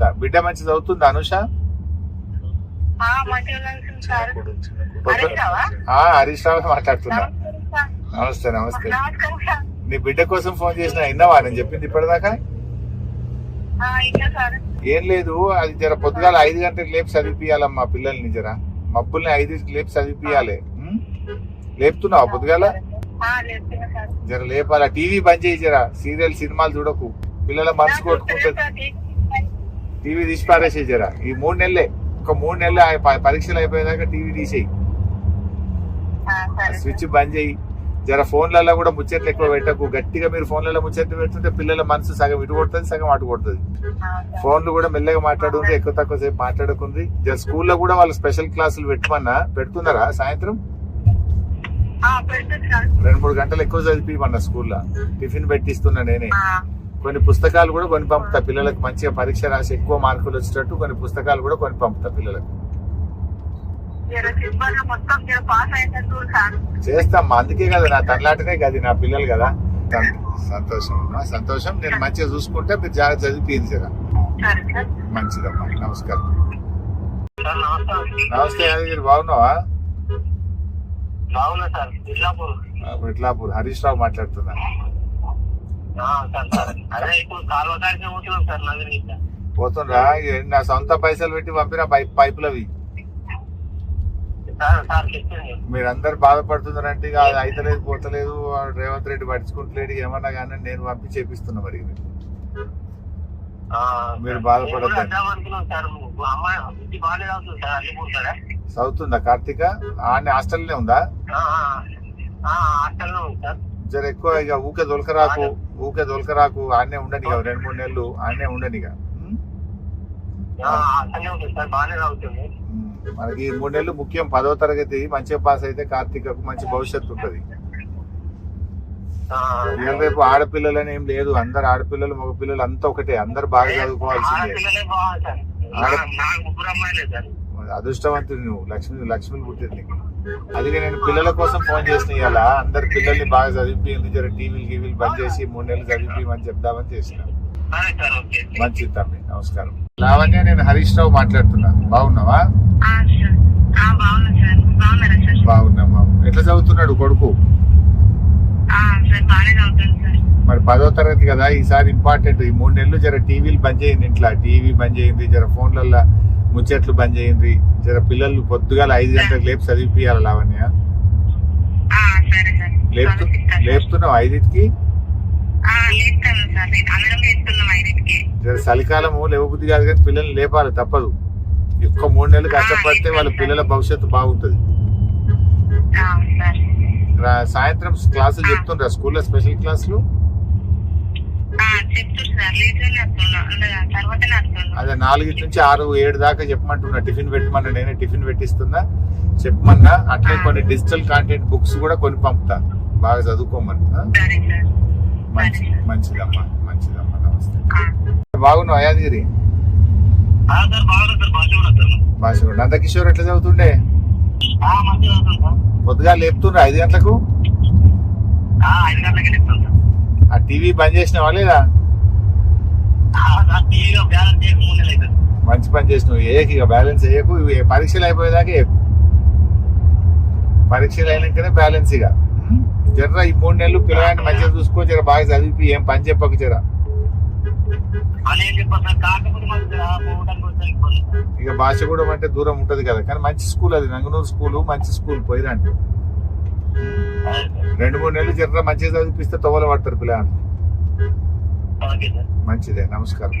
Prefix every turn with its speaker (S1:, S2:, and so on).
S1: చెప్తా. బిడ్డ మంచి చదువుతుంది అనుష? హరీష్ రావు మాట్లాడుతున్నా. నమస్తే నమస్తే. నీ బిడ్డ కోసం ఫోన్ చేసిన, విన్నావా నేను చెప్పింది ఇప్పటిదాకా? ఏం లేదు, అది జర పొద్దుగాల 5 గంటలకు లేపి చదివిపియాలమ్మా పిల్లల్ని. జర మబ్బుల్ని 5కి లేపి చదివిపియాలి. లేపుతున్నావా పొద్దుగాల? జర లేపాల. టీవీ బంద్ చేయి, జర సీరియల్ సినిమాలు చూడకు, పిల్లల మనసు కొట్టుకుంటుంది. టీవీ తీసి పారేసే జర. ఈ 3 నెలలే, ఒక 3 నెలలు పరీక్షలు అయిపోయేదాకా టీవీ తీసేయి, స్విచ్ బంద్ చేయి. జర ఫోన్లలో కూడా ముచ్చట్లు ఎక్కువ పెట్టకు. గట్టిగా మీరు ఫోన్లలో ముచ్చట్లు పెడుతుంటే పిల్లల మనసు సగం ఇటు కొడుతుంది, సగం అటు కొడుతుంది. ఫోన్లు కూడా మెల్లగా మాట్లాడుకుంది, ఎక్కువ తక్కువ సేపు మాట్లాడుకుంది. జర స్కూల్లో కూడా వాళ్ళు స్పెషల్ క్లాసులు పెడుతున్నారా సాయంత్రం? 2-3 గంటలు ఎక్కువ చదివిమన్నా స్కూల్లో. టిఫిన్ పెట్టిస్తున్నా నేనే. కొన్ని పుస్తకాలు కూడా కొని పంపుతా పిల్లలకు, మంచిగా పరీక్ష రాసి ఎక్కువ మార్కులు వచ్చేటట్టు కొన్ని పుస్తకాలు కూడా కొని పంపుతా పిల్లలకు. చేస్తామ్మా, అందుకే కదా నా తనలాటనే కదా నా పిల్లలు కదా. సంతోషం అమ్మా, సంతోషం. నేను మంచిగా చూసుకుంటే మీరు జాగ్రత్త చదివిపోయింది జరా. మంచిదమ్మా, నమస్కారం. నమస్తే యాదగిరి, బాగున్నావా? ఇట్లాపూర్ హరీష్ రావు మాట్లాడుతున్నా. పోతుండ్రా? నా సొంత పైసలు పెట్టి పంపిన పైపులవి. మీరందరు బాధపడుతున్నారంటే ఇక అది అయితలేదు, పోతలేదు, రేవంత్ రెడ్డి పట్టించుకుంటలేడు ఏమన్నా కానీ నేను పంపి చేపిస్తున్నా. మరి మీరు బాధపడద్దు. చదువుతుందా కార్తీక? ఆడ హాస్టల్నే ఉందా? జర ఎక్కువ ఇక ఊకే దొలకరాకు. ఆడనే ఉండని 2-3 నెలలు ఆడనే ఉండని. మనకి 3 నెలలు ముఖ్యం. 10వ తరగతి మంచిగా పాస్ అయితే కార్తీకకు మంచి భవిష్యత్తు ఉంటది. రేపు ఆడపిల్లలని ఏం లేదు, అందరు ఆడపిల్లలు మగపిల్లలు అంతా ఒకటే, అందరు బాగా చదువుకోవాల్సిందే. అదృష్టవంతుడు నువ్వు, లక్ష్మిని పుట్టింది. అందుకే నేను పిల్లల కోసం ఫోన్ చేసిన. ఇవాళ అందరు పిల్లల్ని బాగా చదివిపోయింది, జర టీవీలు బంద్ చేసి 3 నెలలు చదివిపోయమని చెప్దామని చేసిన. మంచిది తమ్మి, నమస్కారం. లావణ్య, నేను హరీష్ రావు మాట్లాడుతున్నా. బాగున్నావా? బాగున్నామా. ఎట్లా చదువుతున్నాడు కొడుకు? మరి 10వ తరగతి కదా, ఈసారి ఇంపార్టెంట్. ఈ 3 నెలలు జర టీవీలు బంద్ చేయండి, ఇంట్లో టీవీ బంద్ చేయండి, జర ఫోన్లలో ముచ్చట్లు బంద్ చేయండి. జర పిల్లలు పొద్దుగాల 5 గంటలకు లేపి చదివిపియాలి. లావణ్య, లేపుతున్నావు 5కి? జర చలికాలము లేవబుద్ధి కాదు కానీ పిల్లల్ని లేపాలి, తప్పదు. ఎక్కువ 3 నెలలు కష్టపడితే వాళ్ళ పిల్లల భవిష్యత్తు బాగుంటది. సాయంత్రం క్లాసులు చెప్తుండ్రా స్కూల్లో, స్పెషల్ క్లాసులు? అదే 4 నుంచి 6, 7 దాకా చెప్పమంటున్నా. టిఫిన్ పెట్టమన్నా, నేనే టిఫిన్ పెట్టిస్తున్నా. చెప్పమన్నా. అట్లే కొన్ని డిజిటల్ కాంటెంట్ బుక్స్ కూడా కొని పంపుతా, బాగా చదువుకోమని. మంచిదమ్మా, నమస్తే. బాగున్నావు యాదగిరి? బాగా. నందకిషోర్ ఎట్లా చదువుతుండే? పొద్దుగా లేపుతుండ్రా 5 గంటలకు? ఆ టీవీ బంద్ చేసినావా లేదా? మంచి పని చేసినావు. ఇక బ్యాలెన్స్ వేయకు. పరీక్షలు అయిపోయేదాకా వేయకు. పరీక్షలు అయినాకనే బ్యాలెన్స్. ఇక జర్ర ఈ 3 నెలలు పిల్లగాన్ని మంచిగా చూసుకో, జర బాగా చదివి, ఏం పని చెప్పకు జర. ఇక భాషగూడెం అంటే దూరం ఉంటది కదా, కానీ మంచి స్కూల్ అది, నంగనూరు స్కూల్, మంచి స్కూల్. పోయిరండి 2-3 నెలలు జర్ర మంచిగా చదివిపిస్తే తొవ్వలు పడతారు పిల్లగాన్ని. మంచిదే, నమస్కారం.